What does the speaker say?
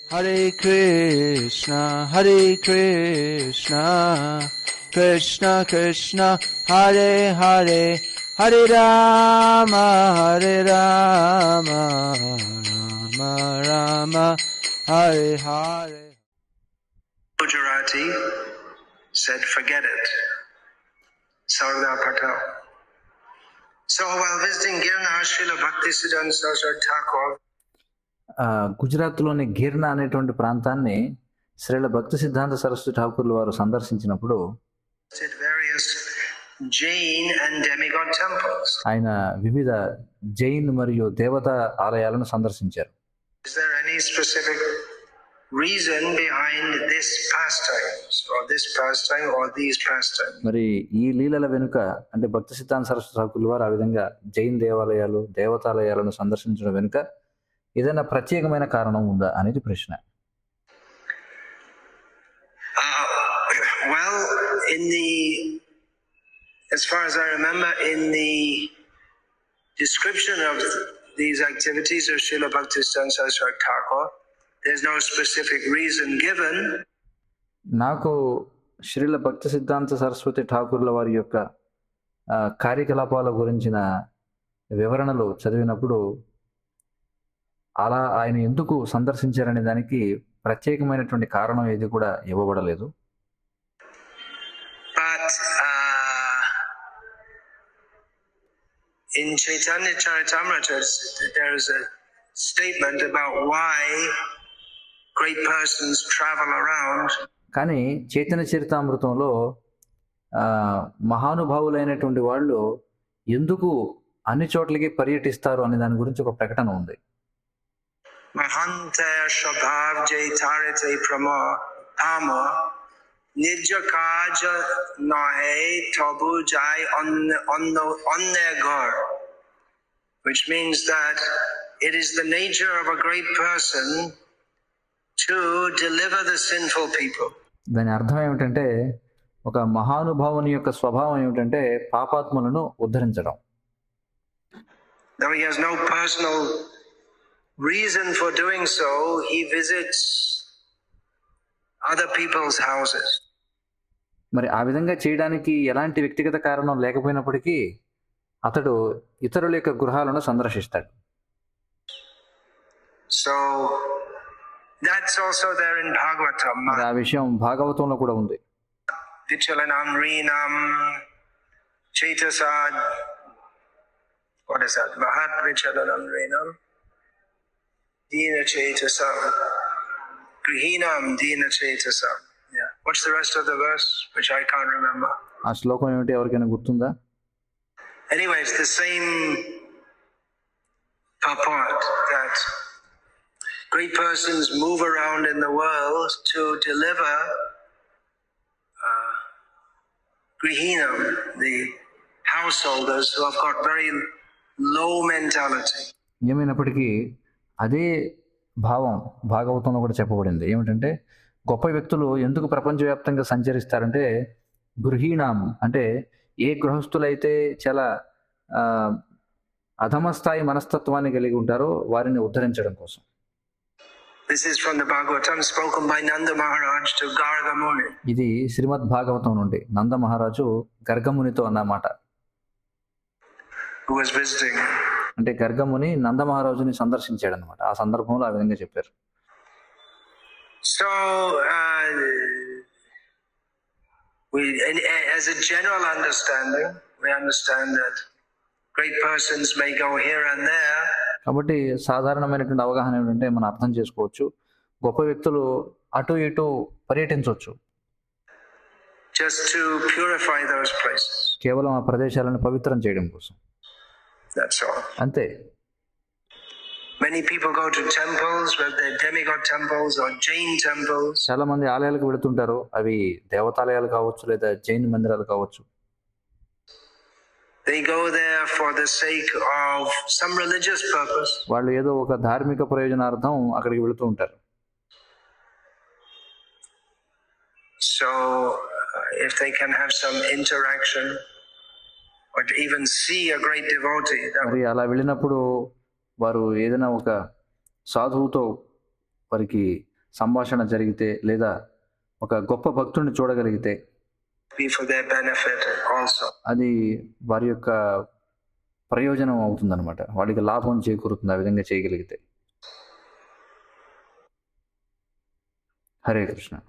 Hare Krishna, Krishna Krishna, Hare Hare, Hare Rama, Rama Rama, Hare Hare. Gujarati said, forget it. Sardar Patel. So while visiting Girnar, Srila Bhaktisiddhanta Saraswati Thakur గుజరాత్లోని గిర్నా అనేటువంటి ప్రాంతాన్ని శ్రీల భక్తి సిద్ధాంత సరస్వతి ఠాకూర్లు వారు సందర్శించినప్పుడు various Jain and demigod temples. ఆయన వివిధ జైన్ మరియు దేవతా ఆలయాలను సందర్శించారు. Is there any specific reason behind this pastimes or this pastime or these pastimes? మరి ఈ లీలల వెనుక అంటే భక్తి సిద్ధాంత సరస్వతి ఠాకూర్లు వారు ఆ విధంగా జైన్ దేవాలయాలు దేవతాలయాలను సందర్శించడం వెనుక ఏదైనా ప్రత్యేకమైన కారణం ఉందా అనేది ప్రశ్న. Well, as far as I remember, in the description of these activities of Srila Bhaktisiddhanta Saraswati Thakur, there's no specific reason given. నాకు శ్రీల భక్తి సిద్ధాంత సరస్వతి ఠాకూర్ల వారి యొక్క కార్యకలాపాల గురించిన వివరణలు చదివినప్పుడు అలా ఆయన ఎందుకు సందర్శించారనే దానికి ప్రత్యేకమైనటువంటి కారణం ఏది కూడా ఇవ్వబడలేదు. But in Chaitanya Charitamrita there is a statement about why great persons travel around. కానీ చైతన్య చరితామృతంలో మహానుభావులైనటువంటి వాళ్ళు ఎందుకు అన్ని చోట్లకి పర్యటిస్తారు అనే దాని గురించి ఒక ప్రకటన ఉంది. Mahante Shabhav Jaitarite Prama Ama Nija Kaja Nahe Tabu Jai Onne Gar, which means that it is the nature of a great person to deliver the sinful people. దాని అర్థం ఏమిటంటే ఒక మహానుభావుని యొక్క స్వభావం ఏమిటంటే పాపాత్ములను ఉద్ధరించడం. Though he has no personal reason for doing so, he visits other people's houses. మరి ఆ విధంగా చేయడానికి ఎలాంటి వ్యక్తిగత కారణం లేకపోయినప్పటికీ అతడు ఇతరుల యొక్క గృహాలను సందర్శిస్తాడు. So that's also there in Bhagavatam. మరి ఆ విషయం భాగవతంలో కూడా ఉంది. Vichalanam Reenam Chaitasad. What is that? Mahat Vichalanam Reenam Dina Chaitasam Grihinam Dina Chaitasam. Yeah. What's the rest of the verse? Which I can't remember. ఆ శ్లోకం ఏమిటి ఎవరికైనా గుర్తుందా? Anyway, it's the same purport that great persons move around in the world to deliver Grihinam, the householders who have got very low mentality. ఏమైనప్పటికీ అదే భావం భాగవతంలో కూడా చెప్పబడింది. ఏమిటంటే గొప్ప వ్యక్తులు ఎందుకు ప్రపంచవ్యాప్తంగా సంచరిస్తారంటే గృహీణం అంటే ఏ గృహస్థులైతే చాలా అధమ స్థాయి మనస్తత్వాన్ని కలిగి ఉంటారో వారిని ఉద్ధరించడం కోసం. This is from the Bhagavatam spoken by Nanda Maharaj to Garga Muni. ఇది శ్రీమద్ భాగవతం నుండి నంద మహారాజు గర్గమునితో అన్నమాట. Who was visiting. అంటే గర్గముని నంద మహారాజుని సందర్శించాడు అనమాట. ఆ సందర్భంలో ఆ విధంగా చెప్పారు. So as a general understanding, we understand that great persons may go here and there. కాబట్టి సాధారణమైనటువంటి అవగాహన ఏమిటంటే మనం అర్థం చేసుకోవచ్చు, గొప్ప వ్యక్తులు అటు ఇటు పర్యటించవచ్చు. Just to purify those places. కేవలం ఆ ప్రదేశాలను పవిత్రం చేయడం కోసం. That's all. అంతే. Many people go to temples, whether they're demigod temples or Jain temples. చాలా మంది ఆలయాలకు వెళుతుంటారు, అవి దేవతాలయాలు కావచ్చు లేదా జైన్ మందిరాలు కావచ్చు. They go there for the sake of some religious purpose. వాళ్ళు ఏదో ఒక ధార్మిక ప్రయోజనార్థం అక్కడికి వెళుతూ ఉంటారు. So if they can have some interaction or even see a great devotee. మరి అలా వెళ్ళినప్పుడు వారు ఏదైనా ఒక సాధువుతో వారికి సంభాషణ జరిగితే లేదా ఒక గొప్ప భక్తుడిని చూడగలిగితే be for their benefit also. అది వారి యొక్క ప్రయోజనం అవుతుందన్నమాట. వాడికి లాభం చేకూరుతుంది ఆ విధంగా చేయగలిగితే. హరే కృష్ణ.